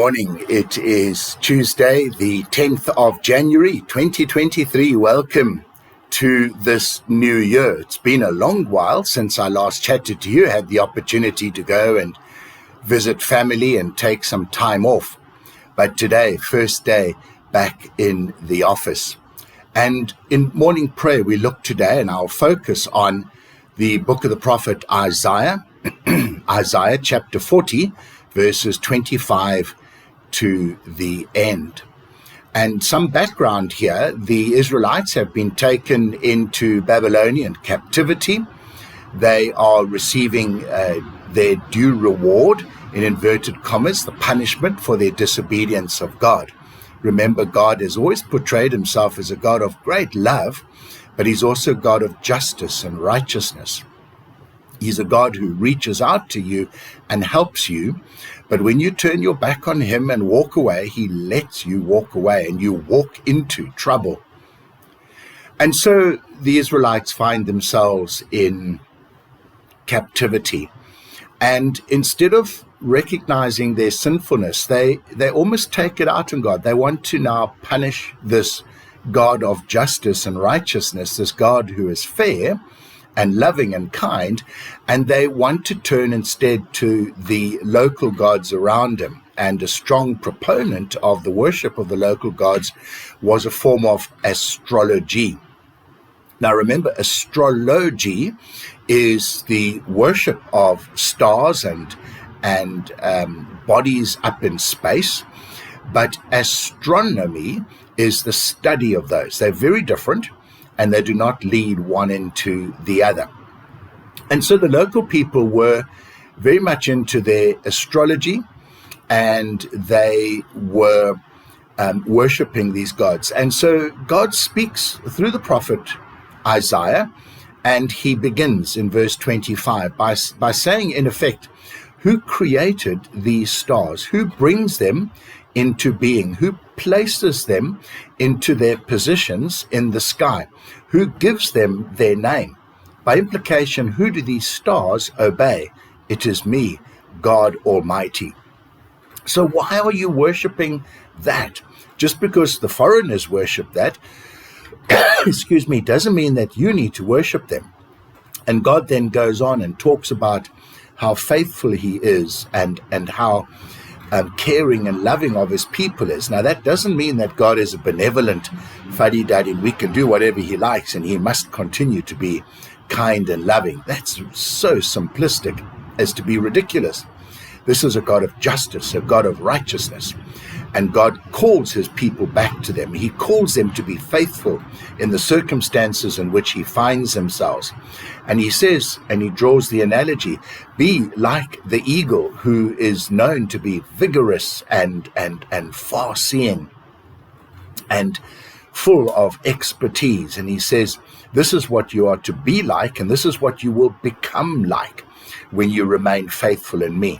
morning. It is Tuesday, the 10th of January, 2023. Welcome to this new year. It's been a long while since I last chatted to you, had the opportunity to go and visit family and take some time off. But today, first day back in the office. And in morning prayer, we look today and I'll focus on the book of the prophet Isaiah, Isaiah chapter 40, verses 25 to the end. And some background here, the Israelites have been taken into Babylonian captivity. They are receiving their due reward, in inverted commas, the punishment for their disobedience of God. Remember, God has always portrayed himself as a God of great love, but he's also a God of justice and righteousness. He's a God who reaches out to you and helps you. But when you turn your back on him and walk away, he lets you walk away and you walk into trouble. And so the Israelites find themselves in captivity. And instead of recognizing their sinfulness, they almost take it out on God. They want to now punish this God of justice and righteousness, this God who is fair and loving and kind, and they want to turn instead to the local gods around him. And a strong proponent of the worship of the local gods was a form of astrology. Now remember, astrology is the worship of stars and bodies up in space, but astronomy is the study of those. They're very different, and they do not lead one into the other. And so the local people were very much into their astrology, and they were worshipping these gods. And so God speaks through the prophet Isaiah, and he begins in verse 25 by saying, in effect, who created these stars? Who brings them into being? Who places them into their positions in the sky? Who gives them their name? By implication, who do these stars obey? It is me, God Almighty. So why are you worshipping that? Just because the foreigners worship that, excuse me, doesn't mean that you need to worship them. And God then goes on and talks about how faithful he is and how caring and loving of his people is. Now, that doesn't mean that God is a benevolent fuddy-duddy and we can do whatever he likes and he must continue to be kind and loving. That's so simplistic as to be ridiculous. This is a God of justice, a God of righteousness. And God calls his people back to them. He calls them to be faithful in the circumstances in which he finds themselves. And he says, and he draws the analogy, be like the eagle who is known to be vigorous and far-seeing and full of expertise. And he says, this is what you are to be like, and this is what you will become like when you remain faithful in me.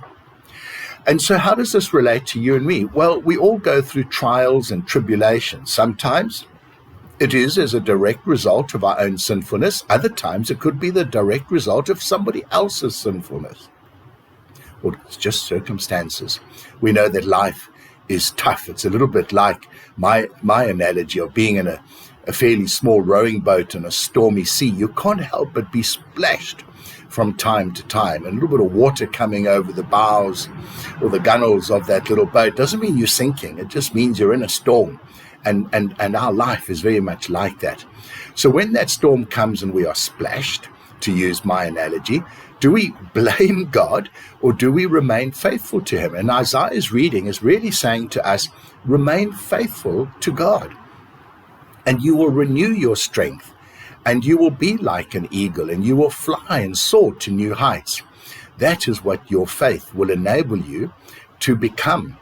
And so how does this relate to you and me? Well, we all go through trials and tribulations. Sometimes it is as a direct result of our own sinfulness. Other times it could be the direct result of somebody else's sinfulness. Or it's just circumstances. We know that life is tough. It's a little bit like my analogy of being in a fairly small rowing boat in a stormy sea. You can't help but be splashed from time to time. A little bit of water coming over the bows or the gunnels of that little boat doesn't mean you're sinking. It just means you're in a storm. And our life is very much like that. So when that storm comes and we are splashed, to use my analogy, do we blame God or do we remain faithful to him? And Isaiah's reading is really saying to us, remain faithful to God, and you will renew your strength. And you will be like an eagle, and you will fly and soar to new heights. That is what your faith will enable you to become.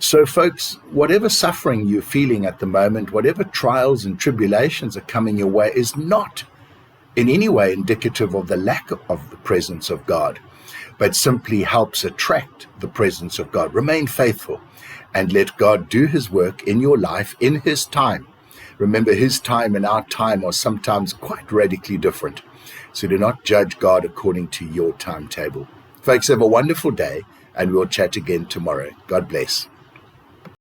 So, folks, whatever suffering you're feeling at the moment, whatever trials and tribulations are coming your way, is not in any way indicative of the lack of the presence of God, but simply helps attract the presence of God. Remain faithful and let God do his work in your life in his time. Remember, his time and our time are sometimes quite radically different. So do not judge God according to your timetable. Folks, have a wonderful day. and we'll chat again tomorrow. God bless.